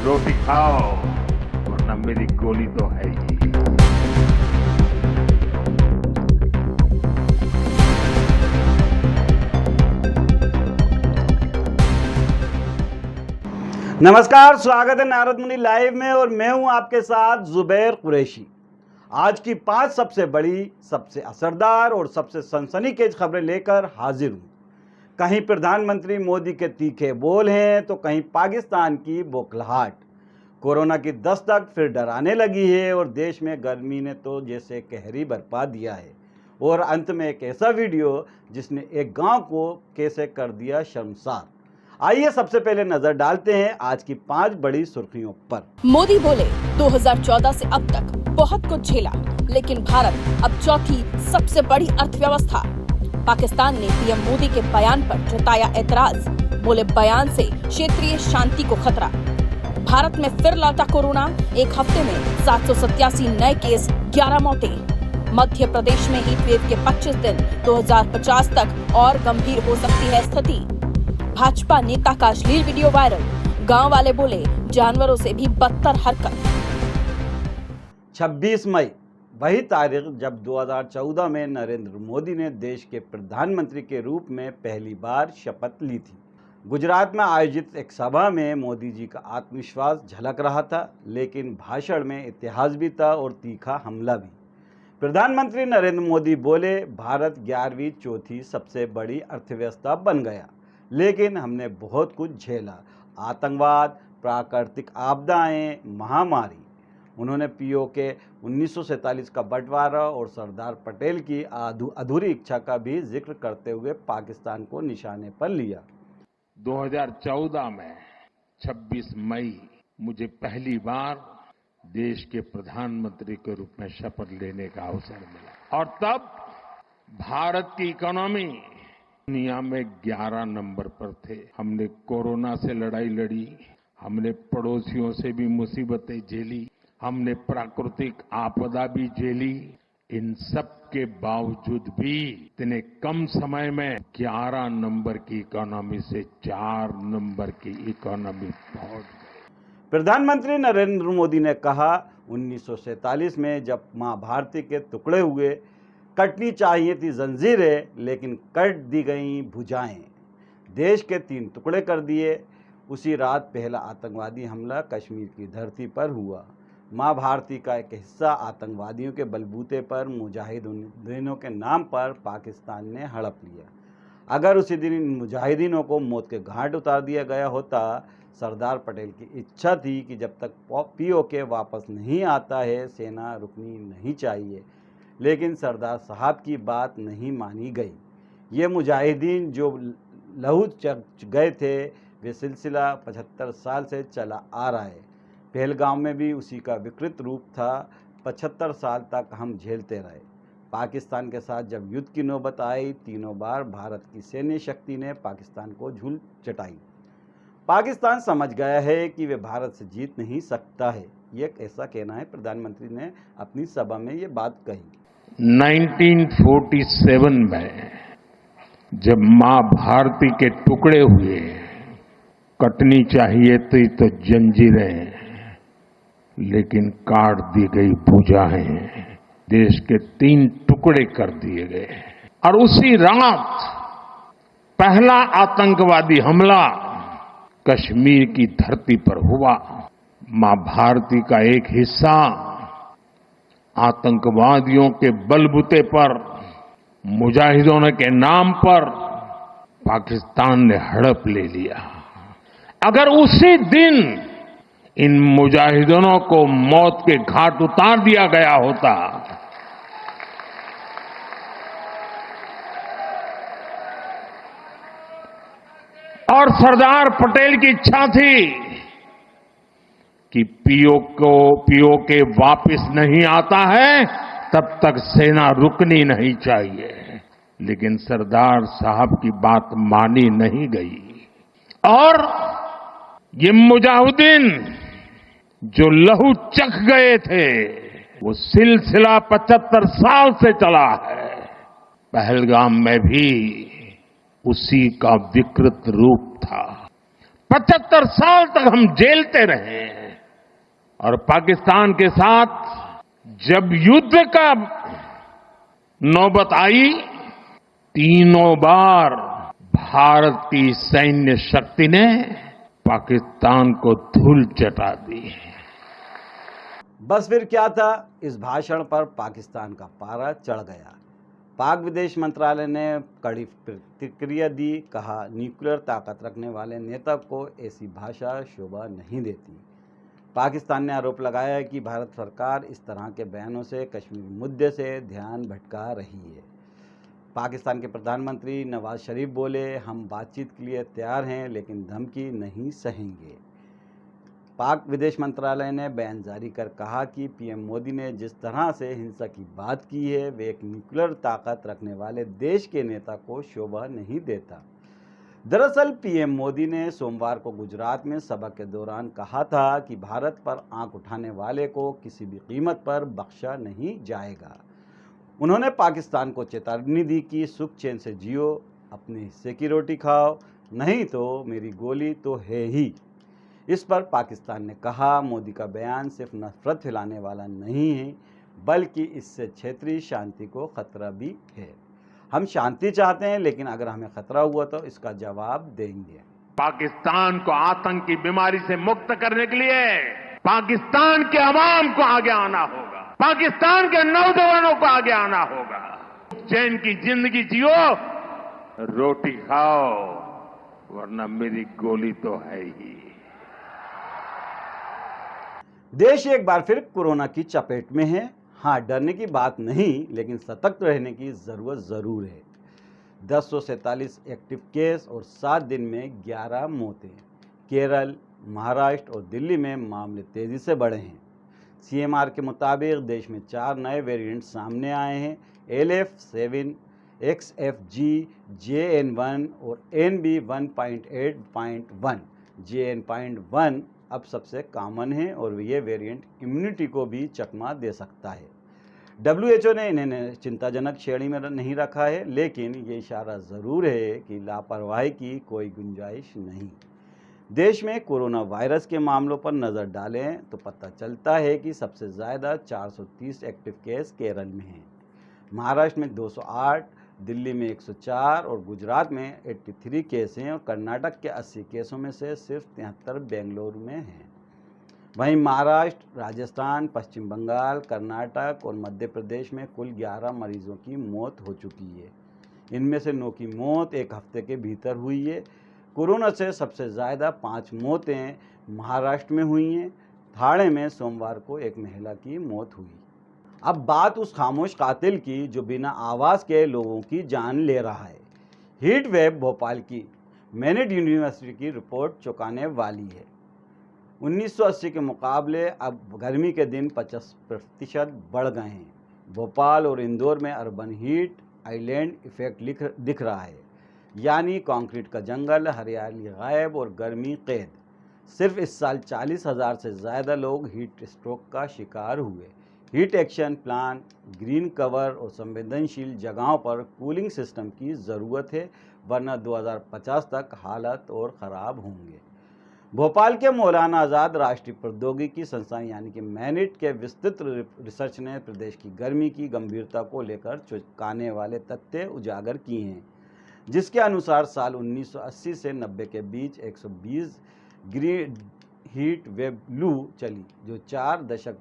रोटी खाओ वरना मेरी गोली तो है ही। नमस्कार, स्वागत है नारद मुनि लाइव में और मैं हूं आपके साथ जुबैर कुरैशी। आज की 5 सबसे बड़ी, सबसे असरदार और सबसे सनसनीखेज खबरें लेकर हाजिर हूं। कहीं प्रधानमंत्री मोदी के तीखे बोल हैं तो कहीं पाकिस्तान की बौखलाहट। कोरोना की दस्तक फिर डराने लगी है और देश में गर्मी ने तो जैसे कहरी बरपा दिया है। और अंत में एक ऐसा वीडियो जिसने एक गांव को कैसे कर दिया शर्मसार। आइए सबसे पहले नजर डालते हैं आज की 5 बड़ी सुर्खियों पर। मोदी बोले 2014 से अब तक बहुत कुछ झेला, लेकिन भारत अब चौथी सबसे बड़ी अर्थव्यवस्था। पाकिस्तान ने पीएम मोदी के बयान पर जताया एतराज, बोले बयान से क्षेत्रीय शांति को खतरा। भारत में फिर लौटा कोरोना, एक हफ्ते में 787 नए केस, 11 मौतें। मध्य प्रदेश में हीट वेव के 25 दिन 2050 तक और गंभीर हो सकती है स्थिति। भाजपा नेता का अश्लील वीडियो वायरल, गांव वाले बोले जानवरों से भी बदतर हरकत। 26 मई वही तारीख जब 2014 में नरेंद्र मोदी ने देश के प्रधानमंत्री के रूप में पहली बार शपथ ली थी। गुजरात में आयोजित एक सभा में मोदी जी का आत्मविश्वास झलक रहा था, लेकिन भाषण में इतिहास भी था और तीखा हमला भी। प्रधानमंत्री नरेंद्र मोदी बोले भारत 11वीं चौथी सबसे बड़ी अर्थव्यवस्था बन गया, लेकिन हमने बहुत कुछ झेला, आतंकवाद, प्राकृतिक आपदाएं, महामारी। उन्होंने पीओके 1947 का बंटवारा और सरदार पटेल की अधूरी इच्छा का भी जिक्र करते हुए पाकिस्तान को निशाने पर लिया। 2014 में 26 मई मुझे पहली बार देश के प्रधानमंत्री के रूप में शपथ लेने का अवसर मिला और तब भारत की इकोनॉमी दुनिया में 11 नंबर पर थे। हमने कोरोना से लड़ाई लड़ी, हमने पड़ोसियों से भी मुसीबतें झेली, हमने प्राकृतिक आपदा भी झेली। इन सब के बावजूद भी इतने कम समय में 11 नंबर की इकोनॉमी से 4 नंबर की इकोनॉमी पहुंच गई। प्रधानमंत्री नरेंद्र मोदी ने कहा 1947 में जब मां भारती के टुकड़े हुए, कटनी चाहिए थी जंजीरें लेकिन कट दी गई भुजाएं। देश के 3 टुकड़े कर दिए। उसी रात पहला आतंकवादी हमला कश्मीर की धरती पर हुआ। मां भारती का एक हिस्सा आतंकवादियों के बलबूते पर मुजाहिदीनों के नाम पर पाकिस्तान ने हड़प लिया। अगर उसी दिन इन मुजाहिदीनों को मौत के घाट उतार दिया गया होता। सरदार पटेल की इच्छा थी कि जब तक पीओके वापस नहीं आता है सेना रुकनी नहीं चाहिए, लेकिन सरदार साहब की बात नहीं मानी गई। ये मुजाहिदीन जो लहू चख गए थे वे सिलसिला 75 साल से चला आ रहा है। पहलगाम में भी उसी का विकृत रूप था। 75 साल तक हम झेलते रहे। पाकिस्तान के साथ जब युद्ध की नौबत आई, तीनों बार भारत की सैन्य शक्ति ने पाकिस्तान को झूल चटाई। पाकिस्तान समझ गया है कि वे भारत से जीत नहीं सकता है। ये ऐसा कहना है, प्रधानमंत्री ने अपनी सभा में ये बात कही। 1947 में जब मां भारती के टुकड़े हुए, कटनी चाहिए थी तो जंजीरें लेकिन काट दी गई भुजाएं। देश के 3 टुकड़े कर दिए गए और उसी रात पहला आतंकवादी हमला कश्मीर की धरती पर हुआ। मां भारती का एक हिस्सा आतंकवादियों के बलबूते पर, मुजाहिदों के नाम पर पाकिस्तान ने हड़प ले लिया। अगर उसी दिन इन मुजाहिदों को मौत के घाट उतार दिया गया होता और सरदार पटेल की इच्छा थी कि पीओके वापस नहीं आता है तब तक सेना रुकनी नहीं चाहिए, लेकिन सरदार साहब की बात मानी नहीं गई और ये मुजाहिदीन जो लहू चख गए थे वो सिलसिला 75 साल से चला है। पहलगाम में भी उसी का विकृत रूप था। 75 साल तक हम झेलते रहे हैं और पाकिस्तान के साथ जब युद्ध का नौबत आई, तीनों बार भारत की सैन्य शक्ति ने पाकिस्तान को धूल चटा दी। बस फिर क्या था, इस भाषण पर पाकिस्तान का पारा चढ़ गया। पाक विदेश मंत्रालय ने कड़ी प्रतिक्रिया दी, कहा न्यूक्लियर ताकत रखने वाले नेता को ऐसी भाषा शोभा नहीं देती। पाकिस्तान ने आरोप लगाया कि भारत सरकार इस तरह के बयानों से कश्मीर मुद्दे से ध्यान भटका रही है। पाकिस्तान के प्रधानमंत्री नवाज शरीफ बोले, हम बातचीत के लिए तैयार हैं लेकिन धमकी नहीं सहेंगे। पाक विदेश मंत्रालय ने बयान जारी कर कहा कि पीएम मोदी ने जिस तरह से हिंसा की बात की है, वे एक न्यूक्लियर ताकत रखने वाले देश के नेता को शोभा नहीं देता। दरअसल पीएम मोदी ने सोमवार को गुजरात में सभा के दौरान कहा था कि भारत पर आंख उठाने वाले को किसी भी कीमत पर बख्शा नहीं जाएगा। उन्होंने पाकिस्तान को चेतावनी दी कि सुख चैन से जियो, अपने हिस्से की रोटी खाओ, नहीं तो मेरी गोली तो है ही। इस पर पाकिस्तान ने कहा, मोदी का बयान सिर्फ नफरत फैलाने वाला नहीं है, बल्कि इससे क्षेत्रीय शांति को खतरा भी है। हम शांति चाहते हैं, लेकिन अगर हमें खतरा हुआ तो इसका जवाब देंगे। पाकिस्तान को आतंक की बीमारी से मुक्त करने के लिए पाकिस्तान के अवाम को आगे आना होगा, पाकिस्तान के नौजवानों को आगे आना होगा। चैन की जिंदगी जियो, रोटी खाओ, वरना मेरी गोली तो है ही। देश एक बार फिर कोरोना की चपेट में है। हाँ, डरने की बात नहीं, लेकिन सतर्क रहने की जरूरत जरूर है। 1047 एक्टिव केस और 7 दिन में 11 मौतें। केरल, महाराष्ट्र और दिल्ली में मामले तेजी से बढ़े हैं। सीएमआर के मुताबिक देश में 4 नए वेरिएंट सामने आए हैं। LF7, XFG, JN1 और NB1.8.1। JN.1 अब सबसे कॉमन है और ये वेरिएंट इम्यूनिटी को भी चकमा दे सकता है। WHO ने इन्हें चिंताजनक श्रेणी में नहीं रखा है, लेकिन ये इशारा ज़रूर है कि लापरवाही की कोई गुंजाइश नहीं। देश में कोरोना वायरस के मामलों पर नज़र डालें तो पता चलता है कि सबसे ज़्यादा 430 एक्टिव केस केरल में हैं। महाराष्ट्र में 208, दिल्ली में 104 और गुजरात में 83 केस हैं और कर्नाटक के 80 केसों में से सिर्फ 73 बेंगलुरु में हैं। वहीं महाराष्ट्र, राजस्थान, पश्चिम बंगाल, कर्नाटक और मध्य प्रदेश में कुल 11 मरीजों की मौत हो चुकी है। इनमें से 9 की मौत एक हफ्ते के भीतर हुई है। कोरोना से सबसे ज़्यादा 5 मौतें महाराष्ट्र में हुई हैं। ठाणे में सोमवार को एक महिला की मौत हुई। अब बात उस खामोश कातिल की जो बिना आवाज़ के लोगों की जान ले रहा है। हीट वेव भोपाल की मैनेट यूनिवर्सिटी की रिपोर्ट चौंकाने वाली है। 1980 के मुकाबले अब गर्मी के दिन 50% बढ़ गए हैं। भोपाल और इंदौर में अर्बन हीट आइलैंड इफेक्ट दिख रहा है, यानी कंक्रीट का जंगल, हरियाली गायब और गर्मी कैद। सिर्फ इस साल 40,000 से ज़्यादा लोग हीट स्ट्रोक का शिकार हुए। Heat action plan, green cover और संवेदनशील जगहों पर कूलिंग सिस्टम की ज़रूरत है, वरना 2050 तक हालत और ख़राब होंगे। भोपाल के मौलाना आज़ाद राष्ट्रीय प्रौद्योगिकी संस्थान यानी कि मैनिट के विस्तृत रिसर्च ने प्रदेश की गर्मी की गंभीरता को लेकर चौंकाने वाले तथ्य उजागर किए हैं, जिसके अनुसार साल 1980 से 90 के बीच 120 ग्रीन हीट वेव लू चली, जो 4 दशक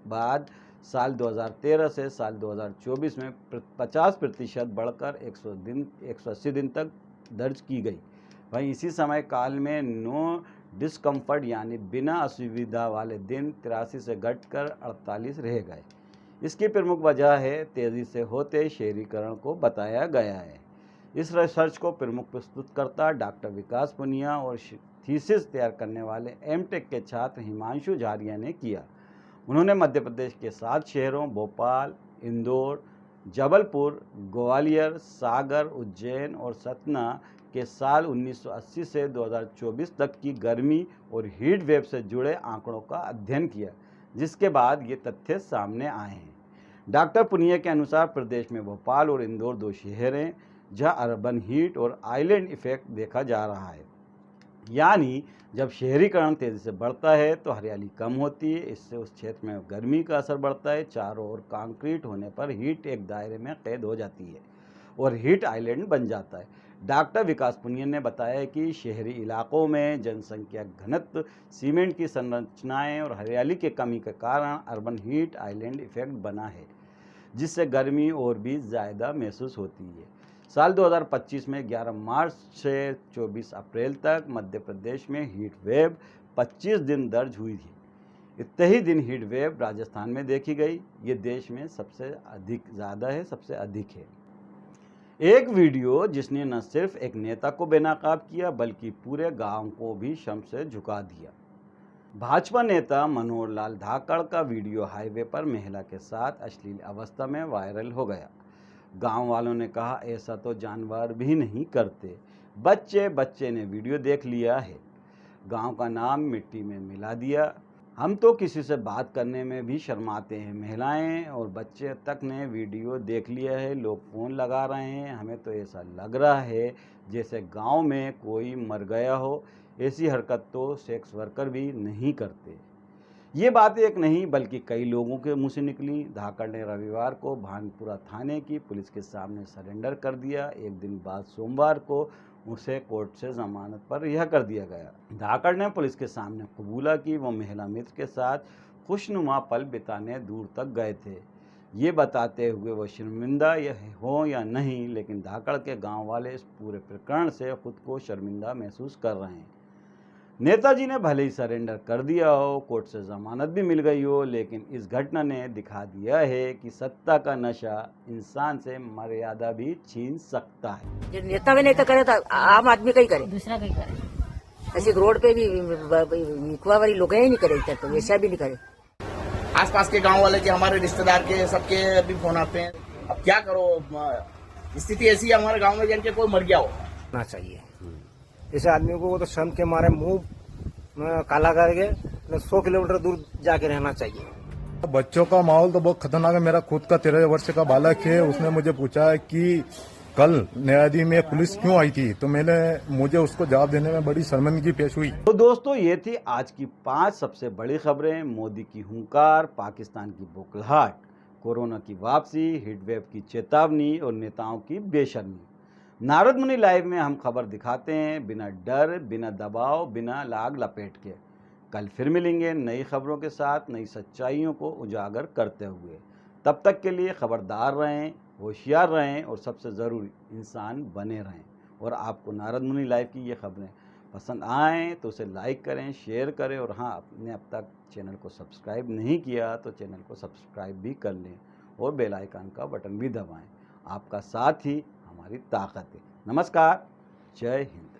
बाद साल 2013 से साल 2024 में 50% बढ़कर 180 दिन तक दर्ज की गई। वहीं इसी समय काल में नो डिस्कम्फर्ट यानी बिना असुविधा वाले दिन 83 से घटकर 48 रह गए। इसकी प्रमुख वजह है तेज़ी से होते शहरीकरण को बताया गया है। इस रिसर्च को प्रमुख प्रस्तुतकर्ता डॉक्टर विकास पुनिया और थीसिस तैयार करने वाले एमटेक के छात्र हिमांशु झारिया ने किया। उन्होंने मध्य प्रदेश के 7 शहरों भोपाल, इंदौर, जबलपुर, ग्वालियर, सागर, उज्जैन और सतना के साल 1980 से 2024 तक की गर्मी और हीट वेव से जुड़े आंकड़ों का अध्ययन किया, जिसके बाद ये तथ्य सामने आए हैं। डॉक्टर पुनिया के अनुसार प्रदेश में भोपाल और इंदौर 2 शहर हैं जहां अर्बन हीट और आइलैंड इफेक्ट देखा जा रहा है। यानी जब शहरीकरण तेज़ी से बढ़ता है तो हरियाली कम होती है, इससे उस क्षेत्र में गर्मी का असर बढ़ता है। चारों ओर कंक्रीट होने पर हीट एक दायरे में कैद हो जाती है और हीट आइलैंड बन जाता है। डॉक्टर विकास पुनियन ने बताया कि शहरी इलाकों में जनसंख्या घनत्व, सीमेंट की संरचनाएं और हरियाली की कमी के कारण अर्बन हीट आइलैंड इफेक्ट बना है, जिससे गर्मी और भी ज़्यादा महसूस होती है। साल 2025 में 11 मार्च से 24 अप्रैल तक मध्य प्रदेश में हीट वेव 25 दिन दर्ज हुई थी। इतने ही दिन हीट वेव राजस्थान में देखी गई। ये देश में सबसे अधिक है। एक वीडियो जिसने न सिर्फ एक नेता को बेनकाब किया बल्कि पूरे गांव को भी शर्म से झुका दिया। भाजपा नेता मनोहर लाल धाकड़ का वीडियो हाईवे पर महिला के साथ अश्लील अवस्था में वायरल हो गया। गांव वालों ने कहा, ऐसा तो जानवर भी नहीं करते। बच्चे ने वीडियो देख लिया है, गांव का नाम मिट्टी में मिला दिया। हम तो किसी से बात करने में भी शर्माते हैं। महिलाएं और बच्चे तक ने वीडियो देख लिया है, लोग फ़ोन लगा रहे हैं। हमें तो ऐसा लग रहा है जैसे गांव में कोई मर गया हो। ऐसी हरकत तो सेक्स वर्कर भी नहीं करते। ये बात एक नहीं बल्कि कई लोगों के मुंह से निकली। धाकड़ ने रविवार को भानपुरा थाने की पुलिस के सामने सरेंडर कर दिया। एक दिन बाद सोमवार को उसे कोर्ट से जमानत पर रिहा कर दिया गया। धाकड़ ने पुलिस के सामने कबूला कि वो महिला मित्र के साथ खुशनुमा पल बिताने दूर तक गए थे। ये बताते हुए वो शर्मिंदा हो या नहीं, लेकिन धाकड़ के गांव वाले इस पूरे प्रकरण से खुद को शर्मिंदा महसूस कर रहे हैं। नेताजी ने भले ही सरेंडर कर दिया हो, कोर्ट से जमानत भी मिल गई हो, लेकिन इस घटना ने दिखा दिया है कि सत्ता का नशा इंसान से मर्यादा भी छीन सकता है। जो नेता भी नहीं तो करे तो आम आदमी कहीं करे, दूसरा कहीं करे। ऐसे रोड पे भी विकवा वाली लोग ही नहीं करे, तो वैसा भी नहीं करे। आसपास के गांव वाले के, हमारे रिश्तेदार के, सबके भी फोन आते हैं। अब क्या करो, स्थिति ऐसी है हमारे गांव में जिनके कोई मर गया हो चाहिए। ऐसे आदमी को तो शर्म के मारे मुंह काला करके 100 किलोमीटर दूर जाके रहना चाहिए। बच्चों का माहौल तो बहुत खतरनाक है। मेरा खुद का 13 वर्ष का बालक है, उसने मुझे पूछा है कि कल न्यायाधीश में पुलिस क्यों आई थी, तो मुझे उसको जवाब देने में बड़ी शर्मिंदगी पेश हुई। तो दोस्तों, ये थी आज की 5 सबसे बड़ी खबरें। मोदी की हुंकार, पाकिस्तान की बौखलाहट, कोरोना की वापसी, हीटवेव की चेतावनी और नेताओं की बेशर्मी। नारद मुनि लाइव में हम खबर दिखाते हैं बिना डर, बिना दबाव, बिना लाग लपेट के। कल फिर मिलेंगे नई खबरों के साथ, नई सच्चाइयों को उजागर करते हुए। तब तक के लिए खबरदार रहें, होशियार रहें और सबसे ज़रूरी इंसान बने रहें। और आपको नारद मुनि लाइव की ये खबरें पसंद आएँ तो उसे लाइक करें, शेयर करें और हाँ, आपने अब तक चैनल को सब्सक्राइब नहीं किया तो चैनल को सब्सक्राइब भी कर लें और बेल आइकन का बटन भी दबाएं। आपका साथ ही हमारी ताकत है। नमस्कार, जय हिंद।